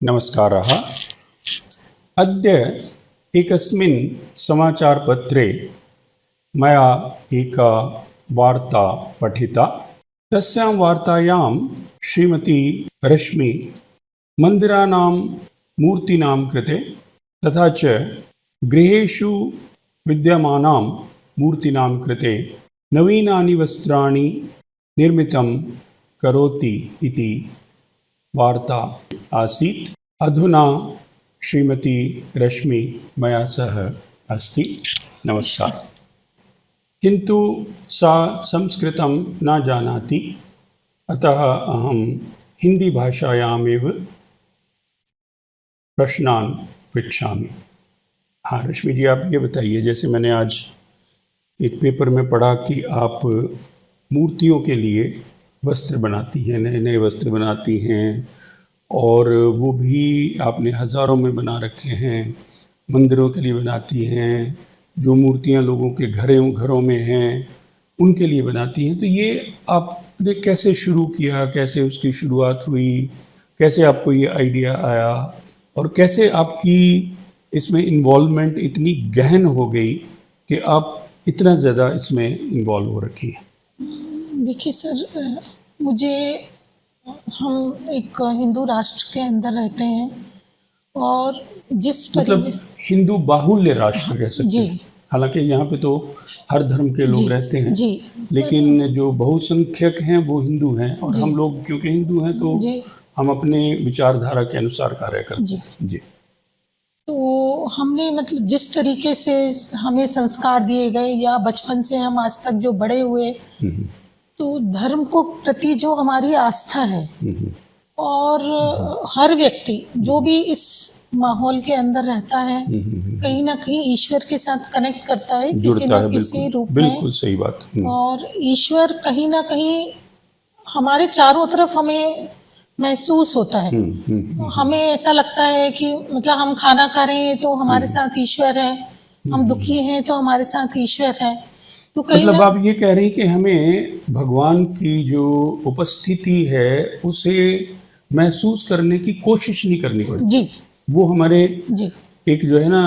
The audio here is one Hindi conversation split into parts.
नमस्कारः। अद्य एकस्मिन् समाचारपत्रे मया एका वार्ता पठिता। तस्यां वार्तायां श्रीमती रश्मि मन्दिराणां मूर्तीनां कृते तथा च गृहेषु विद्यमानां मूर्तीनां कृते नवीनानि वस्त्राणि निर्मितं करोति इति वार्ता आसीत्। अधुना श्रीमती रश्मि मया सह अस्ति। नमस्कार। किन्तु सा संस्कृतं न जानाति, अतः अहं हिंदी भाषायामेव प्रश्नान् पृच्छामि। हाँ रश्मि जी, आप ये बताइए, जैसे मैंने आज एक पेपर में पढ़ा कि आप मूर्तियों के लिए वस्त्र बनाती हैं, नए नए वस्त्र बनाती हैं, और वो भी आपने हज़ारों में बना रखे हैं, मंदिरों के लिए बनाती हैं, जो मूर्तियां लोगों के घरों में हैं उनके लिए बनाती हैं। तो ये आपने कैसे शुरू किया, कैसे उसकी शुरुआत हुई, कैसे आपको ये आइडिया आया और कैसे आपकी इसमें इन्वॉल्वमेंट इतनी गहन हो गई कि आप इतना ज़्यादा इसमें इन्वॉल्व हो रखी हैं? देखिए सर, हम एक हिंदू राष्ट्र के अंदर रहते हैं और जिस मतलब हिंदू बाहुल्य राष्ट्र कह सकते हैं। हालांकि यहाँ पे तो हर धर्म के लोग रहते हैं, लेकिन जो बहुसंख्यक हैं वो हिंदू हैं, और हम लोग क्योंकि हिंदू हैं तो हम अपने विचारधारा के अनुसार कार्य करते हैं। जी। तो हमने मतलब जिस तरीके से हमें संस्कार दिए गए या बचपन से हम आज तक जो बड़े हुए, तो धर्म को प्रति जो हमारी आस्था है, और हर व्यक्ति जो भी इस माहौल के अंदर रहता है कहीं ना कहीं ईश्वर के साथ कनेक्ट करता है किसी न किसी रूप में। बिल्कुल सही बात। और ईश्वर कहीं ना कहीं हमारे चारों तरफ हमें महसूस होता है। हमें ऐसा लगता है कि मतलब हम खाना खा रहे हैं तो हमारे साथ ईश्वर है, हम दुखी हैं तो हमारे साथ ईश्वर है। तो मतलब आप ये कह रहे हैं कि हमें भगवान की जो उपस्थिति है उसे महसूस करने की कोशिश नहीं करनी पड़ती। जी। वो हमारे एक जो है ना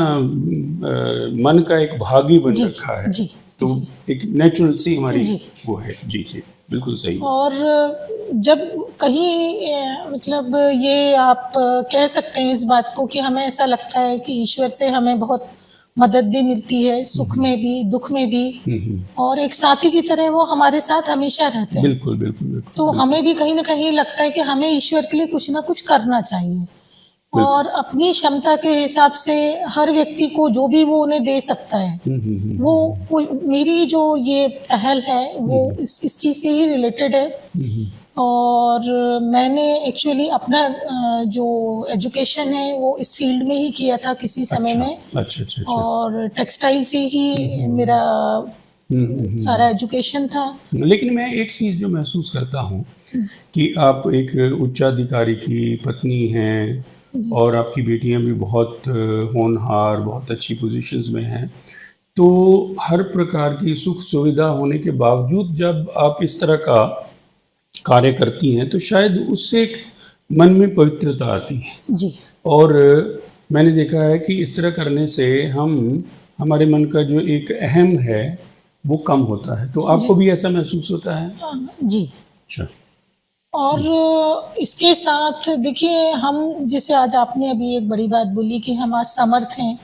मन का एक भाग ही बन रखा है। तो एक नेचुरल सी हमारी वो है। जी जी, बिल्कुल सही। और जब कहीं मतलब ये आप कह सकते हैं इस बात को कि हमें ऐसा लगता है कि ईश्वर से हमें बहुत मदद भी मिलती है, सुख में भी दुख में भी, और एक साथी की तरह वो हमारे साथ हमेशा रहते हैं। बिल्कुल बिल्कुल बिल्कुल। तो हमें भी कहीं ना कहीं लगता है कि हमें ईश्वर के लिए कुछ ना कुछ करना चाहिए, और अपनी क्षमता के हिसाब से हर व्यक्ति को जो भी वो उन्हें दे सकता है वो मेरी जो ये पहल है वो इस चीज से ही रिलेटेड है। और मैंने एक्चुअली अपना जो एजुकेशन है वो इस फील्ड में ही किया था किसी समय में। अच्छा। और टेक्सटाइल से ही मेरा सारा एजुकेशन था। लेकिन मैं एक चीज़ जो महसूस करता हूँ कि आप एक उच्चाधिकारी की पत्नी हैं और आपकी बेटियां भी बहुत होनहार, बहुत अच्छी पोजीशंस में हैं, तो हर प्रकार की सुख सुविधा होने के बावजूद जब आप इस तरह का कार्य करती हैं तो शायद उससे एक मन में पवित्रता आती है। जी। और मैंने देखा है कि इस तरह करने से हमारे मन का जो एक अहम है वो कम होता है। तो आपको भी ऐसा महसूस होता है? जी। अच्छा। और इसके साथ देखिए, हम जैसे आज आपने अभी एक बड़ी बात बोली कि हम आज समर्थ हैं,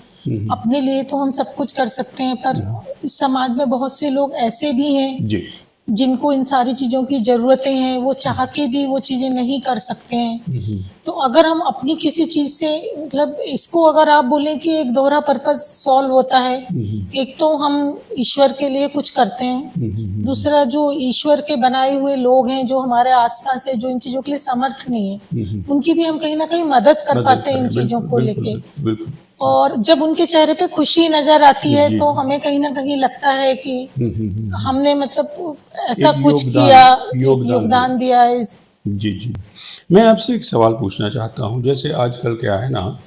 अपने लिए तो हम सब कुछ कर सकते हैं, पर इस समाज में बहुत से लोग ऐसे भी हैं जिनको इन सारी चीजों की जरूरतें हैं, वो चाह के भी वो चीजें नहीं कर सकते हैं। तो अगर हम अपनी किसी चीज से मतलब इसको अगर आप बोलें कि एक दोहरा पर्पस सॉल्व होता है, एक तो हम ईश्वर के लिए कुछ करते हैं, दूसरा जो ईश्वर के बनाए हुए लोग हैं जो हमारे आसपास है जो इन चीजों के लिए समर्थ नहीं है, उनकी भी हम कहीं ना कहीं मदद कर पाते हैं इन चीजों को लेके। और जब उनके चेहरे पे खुशी नजर आती है तो हमें कहीं ना कहीं लगता है कि हमने मतलब ऐसा कुछ किया, योगदान दिया है। जी जी। मैं आपसे एक सवाल पूछना चाहता हूँ। जैसे आजकल क्या है ना,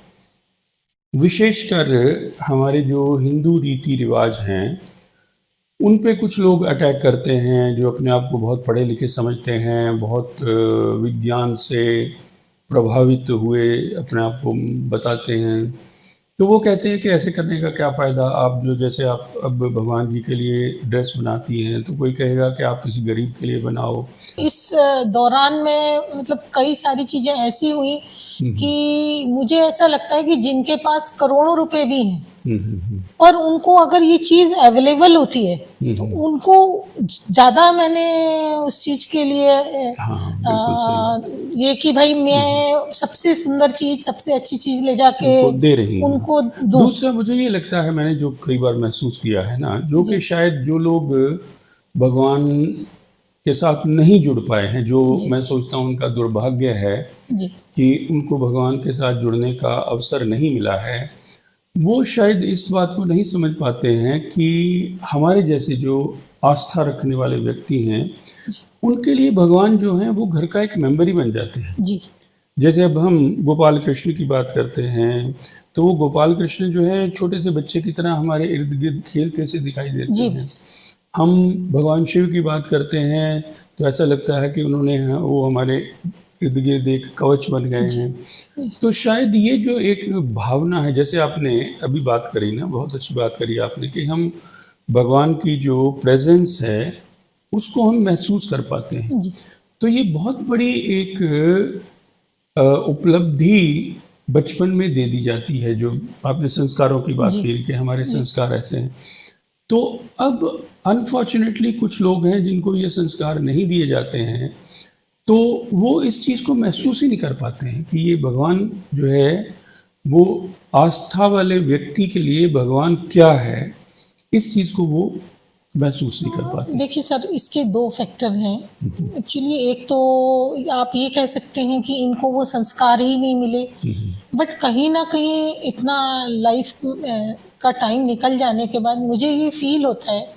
विशेषकर हमारे जो हिंदू रीति रिवाज हैं उन पे कुछ लोग अटैक करते हैं जो अपने आप को बहुत पढ़े लिखे समझते हैं, बहुत विज्ञान से प्रभावित हुए अपने आप को बताते हैं, तो वो कहते हैं कि ऐसे करने का क्या फ़ायदा, आप जो जैसे आप अब भगवान जी के लिए ड्रेस बनाती हैं, तो कोई कहेगा कि आप किसी गरीब के लिए बनाओ। इस दौरान में मतलब कई सारी चीजें ऐसी हुई कि मुझे ऐसा लगता है कि जिनके पास करोड़ों रुपए भी हैं और उनको अगर ये चीज अवेलेबल होती है तो उनको ज्यादा मैंने उस चीज के लिए हाँ, बिल्कुल सही। ये कि भाई मैं सबसे सुंदर चीज, सबसे अच्छी चीज ले जाके उनको दे रही हैं। उनको दूं। दूसरा मुझे ये लगता है, मैंने जो कई बार महसूस किया है ना, जो कि शायद जो लोग भगवान के साथ नहीं जुड़ पाए हैं, जो मैं सोचता हूँ उनका दुर्भाग्य है जी कि उनको भगवान के साथ जुड़ने का अवसर नहीं मिला है, वो शायद इस बात को नहीं समझ पाते हैं कि हमारे जैसे जो आस्था रखने वाले व्यक्ति हैं, उनके लिए भगवान जो हैं वो घर का एक मेंबर ही बन जाते हैं। जी जैसे अब हम गोपाल कृष्ण की बात करते हैं, तो वो गोपाल कृष्ण जो है छोटे से बच्चे की तरह हमारे इर्द गिर्द खेलते से दिखाई देते जी हैं। हम भगवान शिव की बात करते हैं तो ऐसा लगता है कि उन्होंने वो हमारे इर्द गिर्द एक कवच बन गए हैं। तो शायद ये जो एक भावना है, जैसे आपने अभी बात करी ना, बहुत अच्छी बात करी आपने, कि हम भगवान की जो प्रेजेंस है उसको हम महसूस कर पाते हैं। जी तो ये बहुत बड़ी एक उपलब्धि बचपन में दे दी जाती है। जो आपने संस्कारों की बात की कि हमारे संस्कार ऐसे हैं, तो अब अनफॉर्चुनेटली कुछ लोग हैं जिनको ये संस्कार नहीं दिए जाते हैं, तो वो इस चीज़ को महसूस ही नहीं कर पाते हैं कि ये भगवान जो है वो आस्था वाले व्यक्ति के लिए भगवान क्या है, इस चीज़ को वो महसूस नहीं कर पाते। देखिए सर, इसके दो फैक्टर हैं एक्चुअली। एक तो आप ये कह सकते हैं कि इनको वो संस्कार ही नहीं मिले, बट कहीं ना कहीं इतना लाइफ का टाइम निकल जाने के बाद मुझे ये फील होता है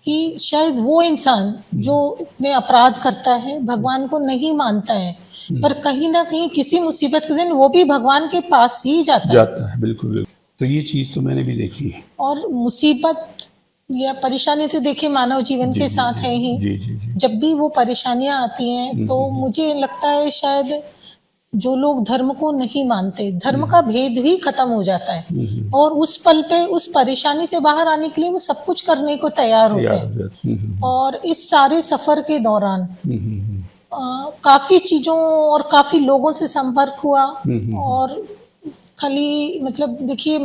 कि शायद वो इंसान जो इतने अपराध करता है, भगवान को नहीं मानता है, पर कहीं ना कहीं किसी मुसीबत के दिन वो भी भगवान के पास ही जाता है। बिल्कुल बिल्कुल। तो ये चीज़ तो मैंने भी देखी है। और मुसीबत या परेशानी तो देखिए मानव जीवन के साथ है ही। जी। जब भी वो परेशानियां आती हैं तो मुझे लगता है शायद जो लोग धर्म को नहीं मानते, धर्म का भेद भी खत्म हो जाता है और उस पल पे उस परेशानी से बाहर आने के लिए वो सब कुछ करने को तैयार होते हैं। और इस सारे सफर के दौरान काफी चीजों और काफी लोगों से संपर्क हुआ। और खाली मतलब देखिए,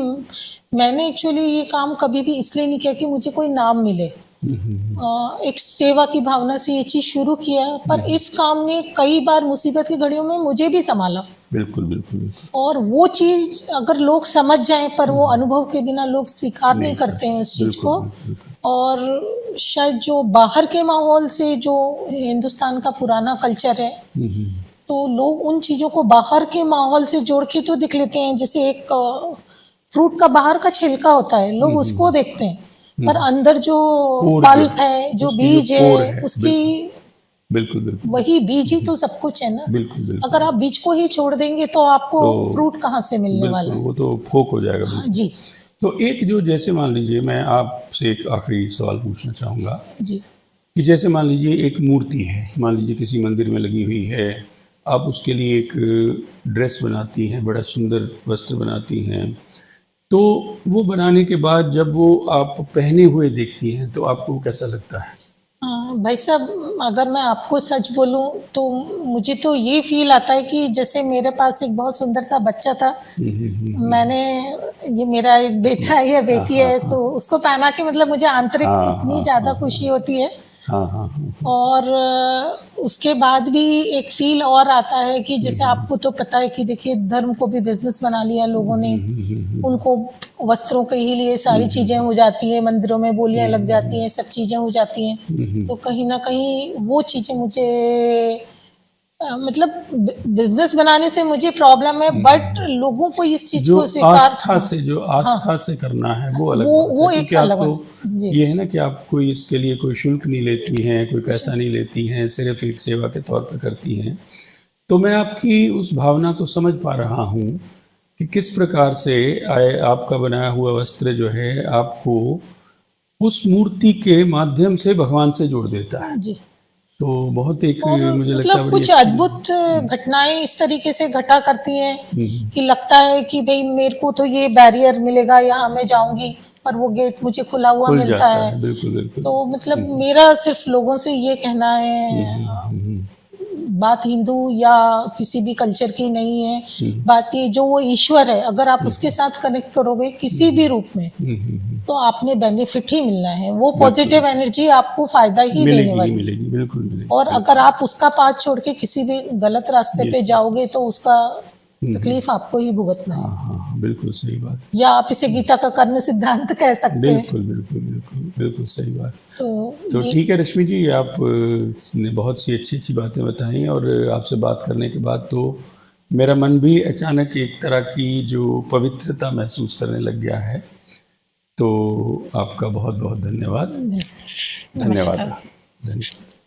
मैंने एक्चुअली ये काम कभी भी इसलिए नहीं किया कि मुझे कोई नाम मिले। एक सेवा की भावना से ये चीज शुरू किया, पर इस काम ने कई बार मुसीबत की घड़ियों में मुझे भी संभाला। बिल्कुल। और वो चीज अगर लोग समझ जाएं, पर वो अनुभव के बिना लोग स्वीकार नहीं करते हैं उस चीज को। और शायद जो बाहर के माहौल से, जो हिंदुस्तान का पुराना कल्चर है, तो लोग उन चीजों को बाहर के माहौल से जोड़ के तो दिख लेते हैं। जैसे एक फ्रूट का बाहर का छिलका होता है, लोग उसको देखते हैं, पर अंदर जो पल्प है, जो बीज है, उसकी बिल्कुल वही बीज ही तो सब कुछ है ना। बिल्कुल। अगर आप बीज को ही छोड़ देंगे तो आपको फ्रूट कहाँ से मिलने वाला है? वो तो फोक हो जाएगा। हाँ, जी। तो एक जो, जैसे मान लीजिए, मैं आपसे एक आखिरी सवाल पूछना चाहूँगा जी कि जैसे मान लीजिए एक मूर्ति है, मान लीजिए किसी मंदिर में लगी हुई है, आप उसके लिए एक ड्रेस बनाती हैं, बड़ा सुंदर वस्त्र बनाती हैं, तो वो बनाने के बाद जब वो आप पहने हुए देखती हैं तो आपको कैसा लगता है? भाई साहब, अगर मैं आपको सच बोलूं तो मुझे तो ये फील आता है कि जैसे मेरे पास एक बहुत सुंदर सा बच्चा था, मैंने, ये मेरा एक बेटा है या बेटी है, तो उसको पहना के मतलब मुझे आंतरिक इतनी ज्यादा खुशी होती है। और उसके बाद भी एक फील और आता है कि जैसे आपको तो पता है कि देखिए धर्म को भी बिजनेस बना लिया लोगों ने, उनको वस्त्रों के ही लिए सारी चीजें हो जाती है, मंदिरों में बोलियां लग जाती हैं, सब चीजें हो जाती हैं। तो कहीं ना कहीं वो चीजें मुझे मतलब बिजनेस बनाने से मुझे प्रॉब्लम है, बट लोगों को इस चीज को स्वीकार, आस्था से करना है वो अलग वो बात है। एक अलग तो ये है ना कि आप कोई इसके लिए कोई शुल्क नहीं लेती हैं, कोई पैसा नहीं लेती हैं, सिर्फ एक सेवा के तौर पर करती हैं। तो मैं आपकी उस भावना को समझ पा रहा हूँ कि किस प्रकार से आपका बनाया हुआ वस्त्र जो है आपको उस मूर्ति के माध्यम से भगवान से जोड़ देता है। जी। तो बहुत एक और मुझे लगता है मतलब बड़ी कुछ अच्छी- अद्भुत घटनाएं इस तरीके से घटा करती हैं कि लगता है कि भाई मेरे को तो ये बैरियर मिलेगा, यहाँ मैं जाऊंगी पर वो गेट मुझे खुला हुआ खुल मिलता जाता है। है, बिल्कुल बिल्कुल। तो मतलब मेरा सिर्फ लोगों से ये कहना हम्म, है, बात हिंदू या किसी भी कल्चर की नहीं है, बात ये जो वो ईश्वर है, अगर आप उसके साथ कनेक्ट करोगे किसी भी रूप में तो आपने बेनिफिट ही मिलना है। वो पॉजिटिव एनर्जी आपको फायदा ही देने मिलेगी ही वाली है। मिलेगी, बिल्कुल मिलेगी। और अगर आप उसका पाथ छोड़ के किसी भी गलत रास्ते पे Yes, जाओगे तो उसका तकलीफ आपको ही भुगतना है। हाँ, बिल्कुल सही बात। या आप इसे गीता का कर्म सिद्धांत कह सकते हैं। बिल्कुल बिल्कुल बिल्कुल बिल्कुल सही बात। तो तो ठीक है रश्मि जी, आप ने बहुत सी अच्छी अच्छी बातें बताई और आपसे बात करने के बाद तो मेरा मन भी अचानक एक तरह की जो पवित्रता महसूस करने लग गया है। तो आपका बहुत बहुत धन्यवाद। धन्यवाद। नमस्कार। धन्यवाद।